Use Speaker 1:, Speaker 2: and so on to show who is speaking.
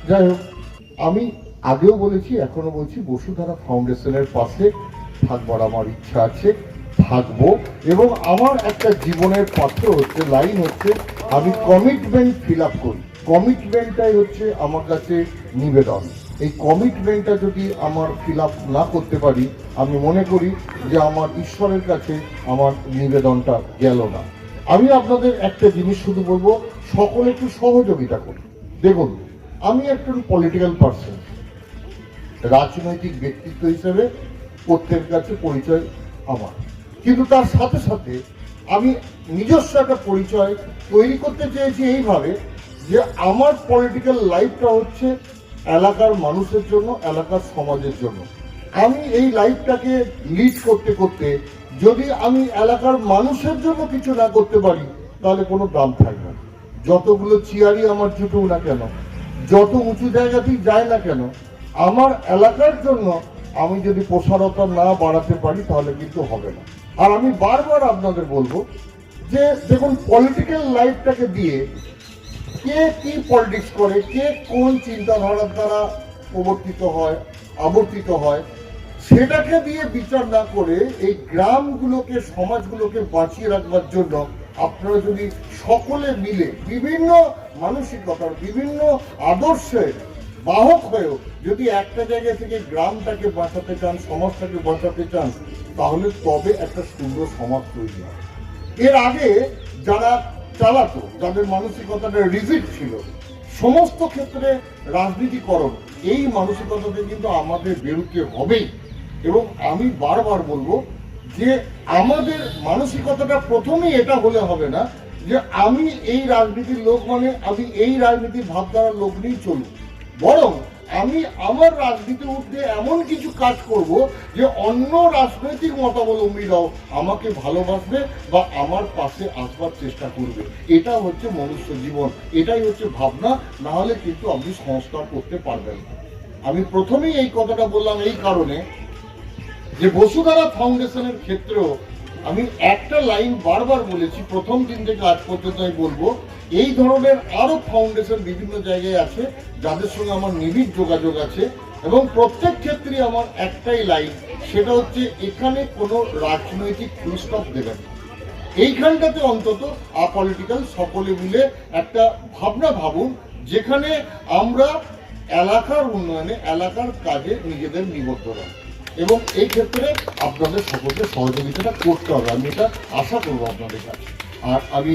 Speaker 1: যাই হোক, আমি আগেও বলেছি, এখনো বলছি, বসুধারা ফাউন্ডেশনের পাশে থাকবার আমার ইচ্ছা আছে, থাকবো। এবং আমার একটা জীবনের পাত্র হচ্ছে, লাইন হচ্ছে, আমি কমিটমেন্ট ফিল আপ করি। কমিটমেন্টটাই হচ্ছে আমার কাছে নিবেদন। এই কমিটমেন্টটা যদি আমার ফিল আপ না করতে পারি, আমি মনে করি যে আমার ঈশ্বরের কাছে আমার নিবেদনটা গেল না। আমি আপনাদের একটা জিনিস শুধু বলবো, সকলে একটু সহযোগিতা করুন। দেখুন, আমি একজন পলিটিক্যাল পার্সন, রাজনৈতিক ব্যক্তিত্ব হিসেবে প্রত্যেকের কাছে পরিচয় আমার, কিন্তু তার সাথে সাথে আমি নিজস্ব একটা পরিচয় তৈরি করতে চেয়েছি এইভাবে যে আমার পলিটিক্যাল লাইফটা হচ্ছে এলাকার মানুষের জন্য, এলাকার সমাজের জন্য। আমি এই লাইফটাকে লিড করতে করতে যদি আমি এলাকার মানুষের জন্য কিছু না করতে পারি, তাহলে কোনো দাম থাকবে না। যতগুলো চেয়ারই আমার জুটুক না কেন, যত উঁচু জায়গাতেই যায় না কেন, আমার এলাকার জন্য আমি যদি প্রসারতা না বাড়াতে পারি, তাহলে কিন্তু হবে না। আর আমি বারবার আপনাদের বলবো যে দেখুন, পলিটিক্যাল লাইফটাকে দিয়ে কে কি পলিটিক্স করে, কে কোন চিন্তাধারার দ্বারা প্রবর্তিত হয়, আবর্তিত হয়, সেটাকে দিয়ে বিচার না করে এই গ্রামগুলোকে, সমাজগুলোকে বাঁচিয়ে রাখবার জন্য আপনারা যদি সকলে মিলে বিভিন্ন মানসিকতার, বিভিন্ন আদর্শের বাহক হয়েও যদি একটা জায়গা থেকে গ্রামটাকে বাঁচাতে চান, সমাজটাকে বাঁচাতে চান, তাহলে তবে একটা সুন্দর সমাজ তৈরি হয়। এর আগে যারা চালাতো, যাদের মানসিকতাটা রিজিড ছিল, সমস্ত ক্ষেত্রে রাজনীতিকরণ, এই মানসিকতাতে কিন্তু আমাদের বেরোতে হবেই। এবং আমি বারবার বলবো যে আমাদের মানসিকতাটা প্রথমেই এটা হলে হবে না যে আমি এই রাজনীতির লোক, মানে আমি এই রাজনীতির ভাবধারার লোক নিয়েই চলব, বরং আমি আমার রাজনীতির ঊর্ধ্বে এমন কিছু কাজ করব যে অন্য রাজনৈতিক মতাবলম্বীরাও আমাকে ভালোবাসবে বা আমার পাশে আসবার চেষ্টা করবে। এটা হচ্ছে মনুষ্য জীবন, এটাই হচ্ছে ভাবনা। না হলে কিন্তু আপনি সংস্কার করতে পারবেন না। আমি প্রথমেই এই কথাটা বললাম এই কারণে যে বসুধারা ফাউন্ডেশনের ক্ষেত্রেও আমি একটা লাইন বারবার বলেছি, প্রথম দিন থেকে আজ পর্যন্ত আমি বলবো, এই ধরনের আরো ফাউন্ডেশন বিভিন্ন জায়গায় আছে যাদের সঙ্গে আমার নিবিড় যোগাযোগ আছে, এবং প্রত্যেক ক্ষেত্রে আমার একটাই লাইন, সেটা হচ্ছে এখানে কোনো রাজনৈতিক ফুলস্টপ দেবেন না। এইখানটাতে অন্তত আপলিটিক্যাল সকলে মিলে একটা ভাবনা ভাবুন, যেখানে আমরা এলাকার উন্নয়নে, এলাকার কাজে নিজেদের নিবদ্ধ রাখি। এবং এই ক্ষেত্রে আপনাদের সকলকে সহযোগিতাটা করতে হবে, আমি এটা আশা করবো আপনাদের কাছে। আর আমি